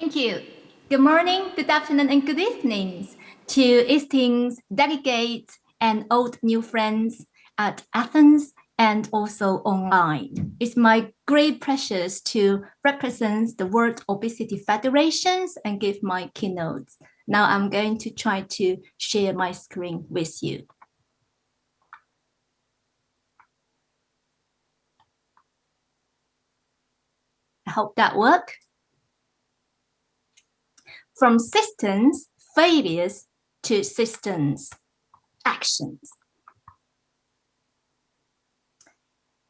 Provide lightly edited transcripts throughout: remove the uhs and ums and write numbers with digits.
Thank you. Good morning, good afternoon, and good evenings to Easting's delegates and old new friends at Athens and also online. It's my great pleasure to represent the World Obesity Federations and give my keynotes. Now I'm going to try to share my screen with you. I hope that works. From systems failures to systems actions.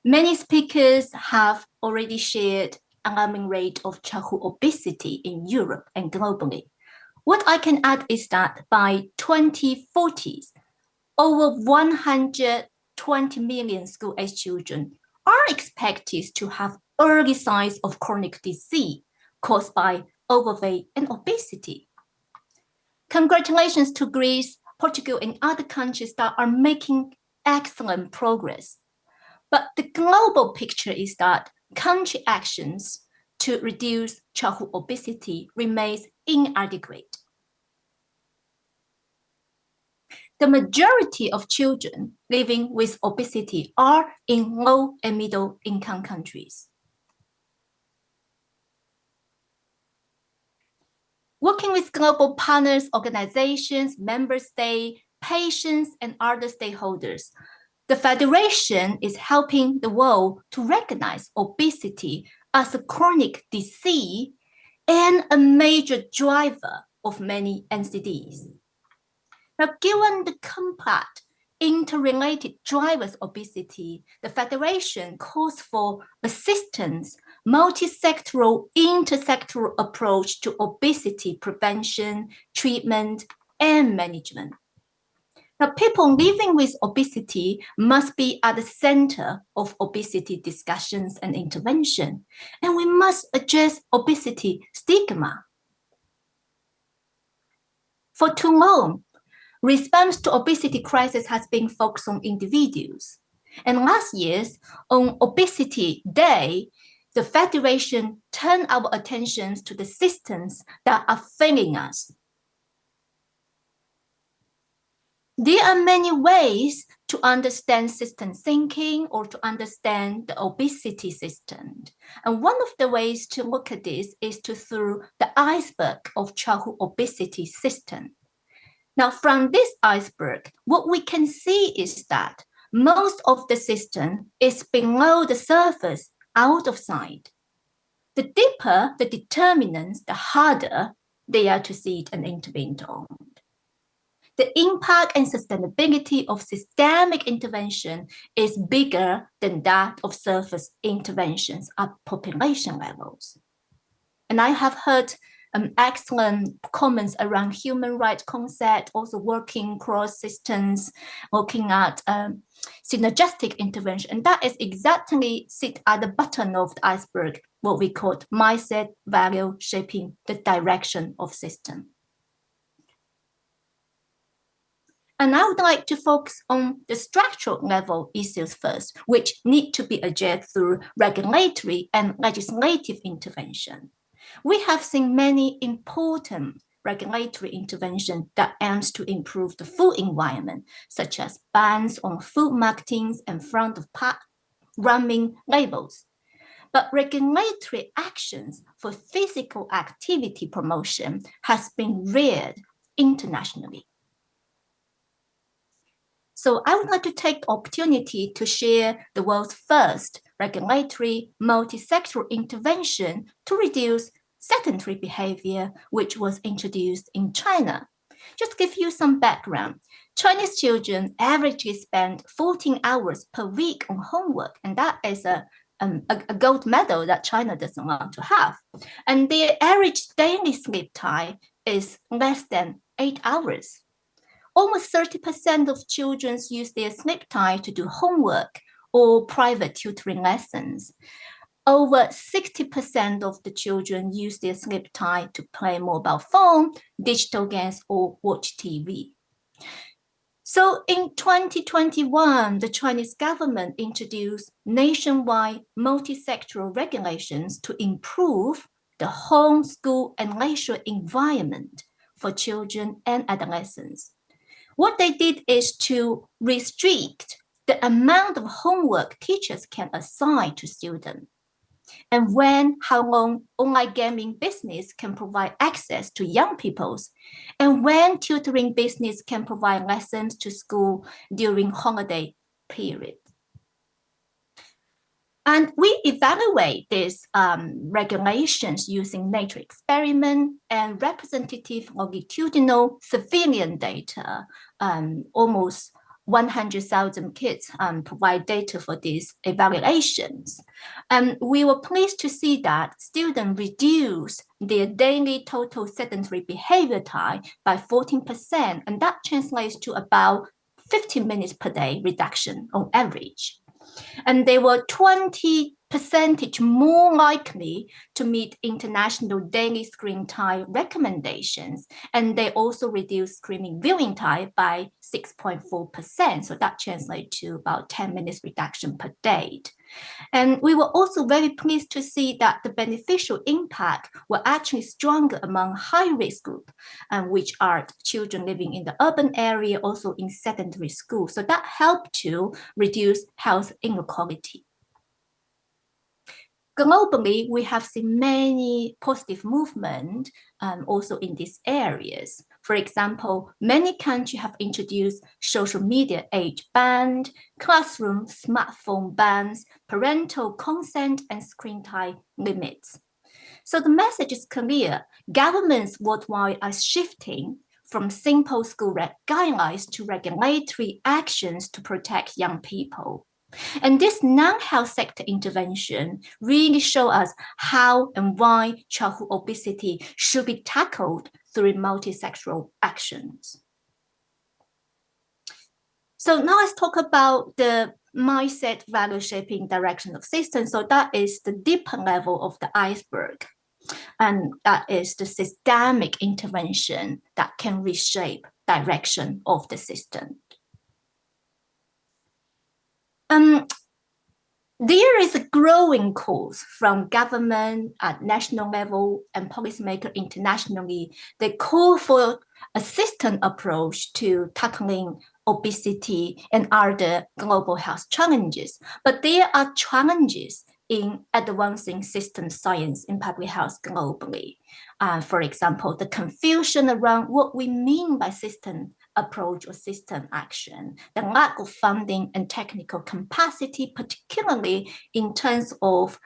Many speakers have already shared alarming rate of childhood obesity in Europe and globally. What I can add is that by 2040s, over 120 million school-age children are expected to have early signs of chronic disease caused by overweight and obesity. Congratulations to Greece, Portugal, and other countries that are making excellent progress. But the global picture is that country actions to reduce childhood obesity remains inadequate. The majority of children living with obesity are in low and middle income countries. Working with global partners, organizations, member states, patients, and other stakeholders, the Federation is helping the world to recognize obesity as a chronic disease and a major driver of many NCDs. Now, given the complex interrelated drivers of obesity, the Federation calls for assistance, multi-sectoral, intersectoral approach to obesity prevention, treatment, and management. Now, people living with obesity must be at the center of obesity discussions and intervention, and we must address obesity stigma. For too long, response to obesity crisis has been focused on individuals. And last year, on Obesity Day, the Federation turned our attention to the systems that are failing us. There are many ways to understand system thinking or to understand the obesity system. And one of the ways to look at this is through the iceberg of childhood obesity system. Now, from this iceberg, what we can see is that most of the system is below the surface, out of sight. The deeper the determinants, the harder they are to see and intervene on. The impact and sustainability of systemic intervention is bigger than that of surface interventions at population levels. And I have heard excellent comments around human rights concept, also working cross systems, looking at synergistic intervention. And that is exactly sit at the bottom of the iceberg, what we call mindset value shaping the direction of system. And I would like to focus on the structural level issues first, which need to be addressed through regulatory and legislative intervention. We have seen many important regulatory interventions that aims to improve the food environment, such as bans on food marketing and front of pack ramming labels. But regulatory actions for physical activity promotion has been rare internationally. So I would like to take the opportunity to share the world's first regulatory multi-sectoral intervention to reduce sedentary behavior, which was introduced in China. Just to give you some background, Chinese children averagely spend 14 hours per week on homework, and that is a gold medal that China doesn't want to have. And their average daily sleep time is less than 8 hours. Almost 30% of children use their sleep time to do homework or private tutoring lessons. Over 60% of the children use their sleep time to play mobile phone, digital games, or watch TV. So in 2021, the Chinese government introduced nationwide multi-sectoral regulations to improve the home, school, and leisure environment for children and adolescents. What they did is to restrict the amount of homework teachers can assign to students, and how long online gaming business can provide access to young peoples, and when tutoring business can provide lessons to school during holiday period. And we evaluate these regulations using nature experiment and representative longitudinal civilian data. Almost 100,000 kids provide data for these evaluations. We were pleased to see that students reduced their daily total sedentary behavior time by 14%, and that translates to about 15 minutes per day reduction on average. And they were 20% more likely to meet international daily screen time recommendations. And they also reduced screening viewing time by 6.4%. So that translates to about 10 minutes reduction per day. And we were also very pleased to see that the beneficial impact were actually stronger among high-risk group, which are children living in the urban area, also in secondary school. So that helped to reduce health inequality. Globally, we have seen many positive movements also in these areas. For example, many countries have introduced social media age ban, classroom smartphone bans, parental consent, and screen time limits. So the message is clear. Governments worldwide are shifting from simple school guidelines to regulatory actions to protect young people. And this non-health sector intervention really show us how and why childhood obesity should be tackled through multi-sectoral actions. So now let's talk about the mindset value shaping direction of systems. So that is the deeper level of the iceberg. And that is the systemic intervention that can reshape direction of the system. There is a growing calls from government at national level and policymakers internationally. They call for a system approach to tackling obesity and other global health challenges. But there are challenges in advancing system science in public health globally. For example, the confusion around what we mean by system approach or system action, the lack of funding and technical capacity, particularly in terms of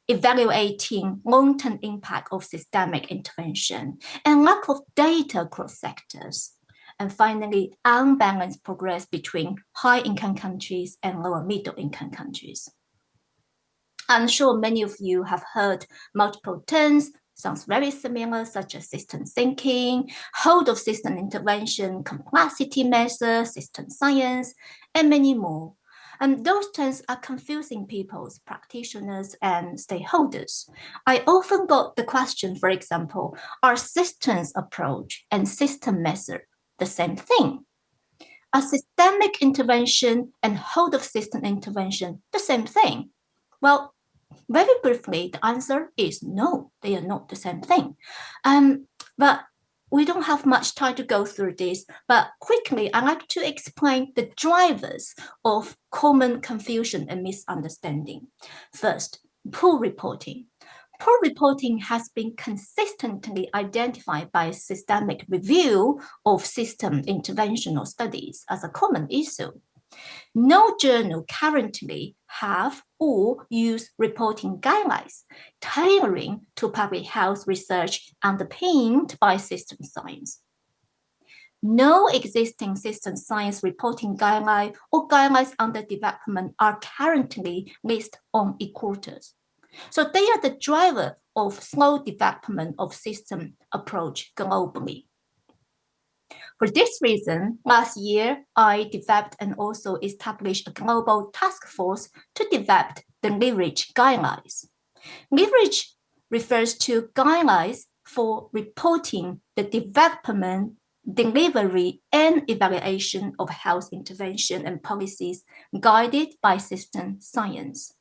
evaluating long-term impact of systemic intervention, and lack of data across sectors. And finally, unbalanced progress between high-income countries and lower middle-income countries. I'm sure many of you have heard multiple terms, sounds very similar, such as system thinking, whole of system intervention, complexity measure, system science, and many more. And those terms are confusing people, practitioners, and stakeholders. I often got the question, for example, are systems approach and system measure the same thing? Are systemic intervention and whole of system intervention the same thing? Well, very briefly, the answer is no, they are not the same thing. But we don't have much time to go through this, but quickly, I'd like to explain the drivers of common confusion and misunderstanding. First, poor reporting. Poor reporting has been consistently identified by systemic review of system interventional studies as a common issue. No journal currently have or use reporting guidelines tailoring to public health research underpinned by system science. No existing system science reporting guideline or guidelines under development are currently listed on eQuarters. So they are the driver of slow development of system approach globally. For this reason, last year, I developed and also established a global task force to develop the LIVERAGE guidelines. LIVERAGE refers to guidelines for reporting the development, delivery, and evaluation of health intervention and policies guided by system science.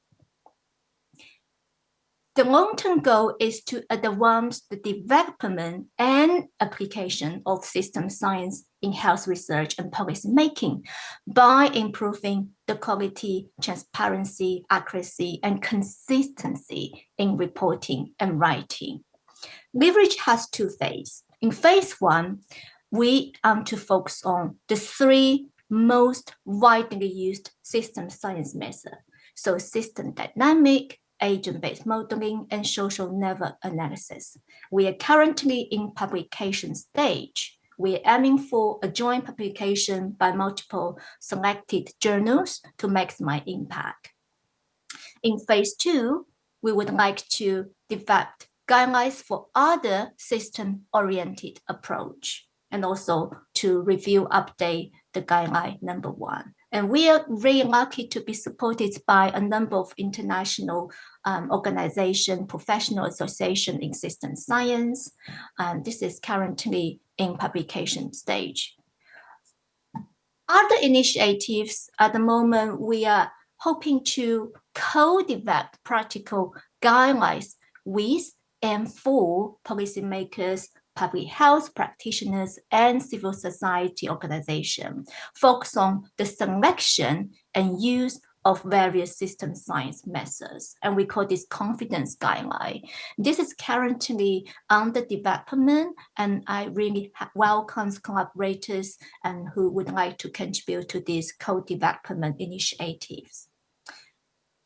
The long-term goal is to advance the development and application of system science in health research and policy making by improving the quality, transparency, accuracy, and consistency in reporting and writing. Leverage has two phases. In phase one, we aim to focus on the three most widely used system science methods. So system dynamic, agent-based modeling, and social network analysis. We are currently in publication stage. We are aiming for a joint publication by multiple selected journals to maximize impact. In phase two, we would like to develop guidelines for other system-oriented approach, and also to review, update the guideline number one. And we are very lucky to be supported by a number of international organizations, professional association in system science. This is currently in publication stage. Other initiatives at the moment, we are hoping to co-develop practical guidelines with and for policymakers, public health practitioners, and civil society organizations, focus on the selection and use of various system science methods. And we call this confidence guideline. This is currently under development, and I really welcome collaborators and who would like to contribute to these co-development initiatives.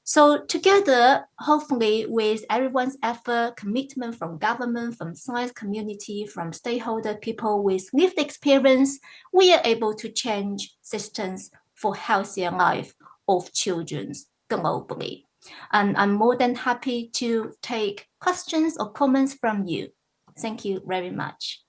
So together, hopefully with everyone's effort, commitment from government, from science community, from stakeholder people with lived experience, we are able to change systems for healthier life of children globally. And I'm more than happy to take questions or comments from you. Thank you very much.